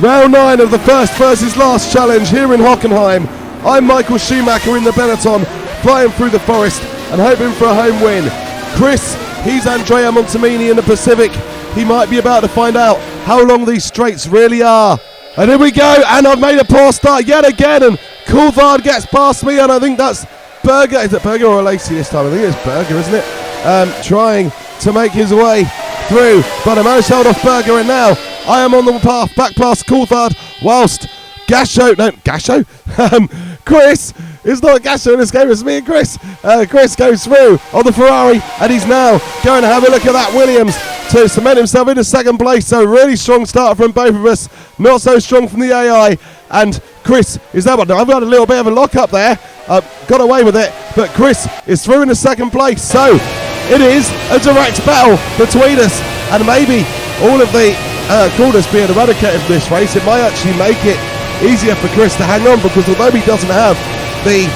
Round 9 of the first versus last challenge here in Hockenheim. I'm Michael Schumacher in the Benetton, flying through the forest and hoping for a home win. Chris, he's Andrea Montermini in the Pacific. He might be about to find out how long these straights really are. And here we go, and I've made a poor start yet again, and Coulthard gets past me, and I think that's Berger. Is it Berger or Lacey this time? I think it's Berger, isn't it? Trying to make his way through, but I managed to hold off Berger, and now I am on the path back past Coulthard, whilst Chris is not Gasho in this game, it's me and Chris. Chris goes through on the Ferrari, and he's now going to have a look at that Williams to cement himself into second place. So really strong start from both of us, not so strong from the AI. And Chris is that one. I've got a little bit of a lock up there, got away with it, but Chris is through into second place. So it is a direct battle between us, and maybe all of the corners being eradicated from this race, it might actually make it easier for Chris to hang on, because although he doesn't have the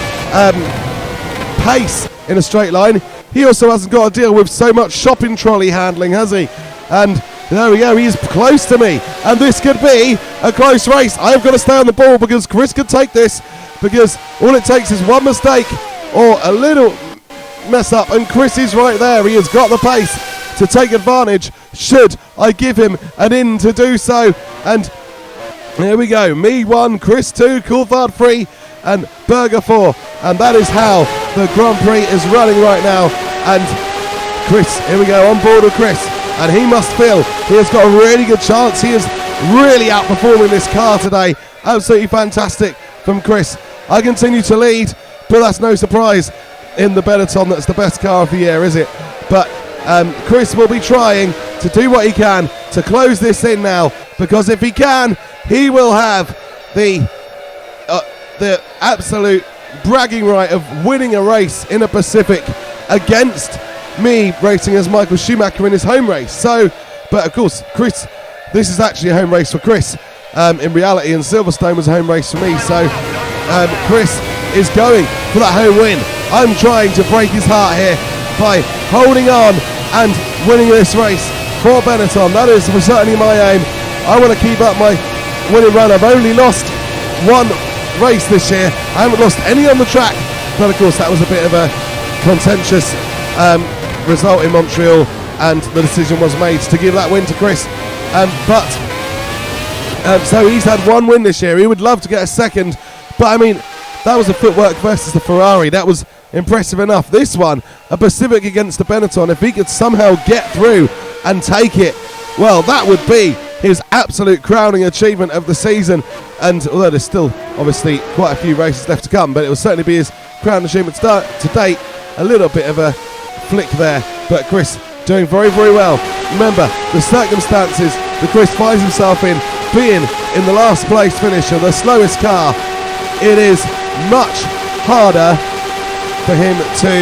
pace in a straight line, he also hasn't got to deal with so much shopping trolley handling, has he? And there we go, he is close to me, and this could be a close race. I've got to stay on the ball, because Chris could take this, because all it takes is one mistake or a little mess up, and Chris is right there. He has got the pace to take advantage should I give him an in to do so. And here we go, me 1, Chris 2, Coulthard 3 and Berger 4, and that is how the Grand Prix is running right now. And Chris, here we go, on board with Chris, and he must feel he has got a really good chance. He is really outperforming this car today. Absolutely fantastic from Chris. I continue to lead, but that's no surprise in the Benetton. That's the best car of the year, is it? But Chris will be trying to do what he can to close this in now, because if he can, he will have the absolute bragging right of winning a race in a Pacific against me racing as Michael Schumacher in his home race. So, but of course, Chris, this is actually a home race for Chris in reality, and Silverstone was a home race for me. So Chris is going for that home win. I'm trying to break his heart here by holding on and winning this race for Benetton. That is certainly my aim. I want to keep up my winning run. I've only lost one race this year. I haven't lost any on the track, but of course that was a bit of a contentious result in Montreal, and the decision was made to give that win to Chris. So he's had one win this year. He would love to get a second, but I mean, that was a footwork versus the Ferrari. That was impressive enough. This one, a Pacific against the Benetton, if he could somehow get through and take it, well, that would be his absolute crowning achievement of the season. And although there's still obviously quite a few races left to come, but it will certainly be his crowning achievement to date. A little bit of a flick there, but Chris doing very, very well. Remember, the circumstances that Chris finds himself in, being in the last place finisher, the slowest car, it is much harder for him to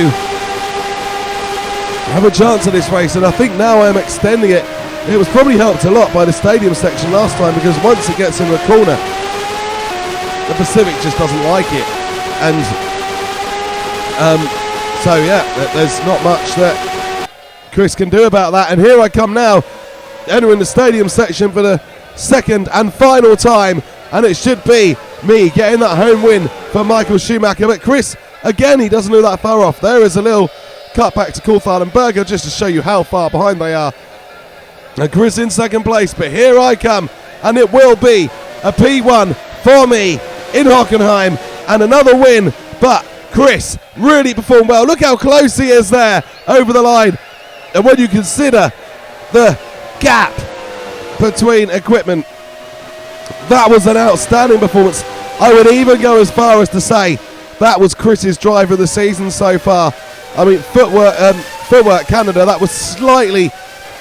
have a chance at this race. And I think now I'm extending it. It was probably helped a lot by the stadium section last time, because once it gets in the corner, the Pacific just doesn't like it. And so yeah, there's not much that Chris can do about that. And here I come now, entering the stadium section for the second and final time, and it should be me getting that home win for Michael Schumacher. But Chris, again, he doesn't look that far off. There is a little cut back to Coulthard and Berger, just to show you how far behind they are. And Chris in second place, but here I come, and it will be a P1 for me in Hockenheim, and another win. But Chris really performed well. Look how close he is there over the line. And when you consider the gap between equipment, that was an outstanding performance. I would even go as far as to say that was Chris's drive of the season so far. I mean, footwork Canada, that was slightly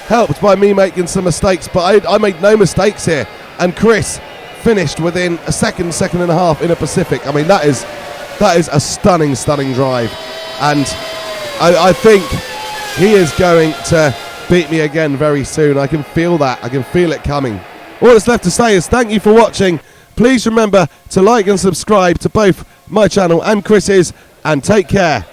helped by me making some mistakes, but I made no mistakes here. And Chris finished within a second and a half in a Pacific. I mean, that is a stunning drive. And I think he is going to beat me again very soon. I can feel that. I can feel it coming. All that's left to say is thank you for watching. Please remember to like and subscribe to both my channel and Chris's, and take care.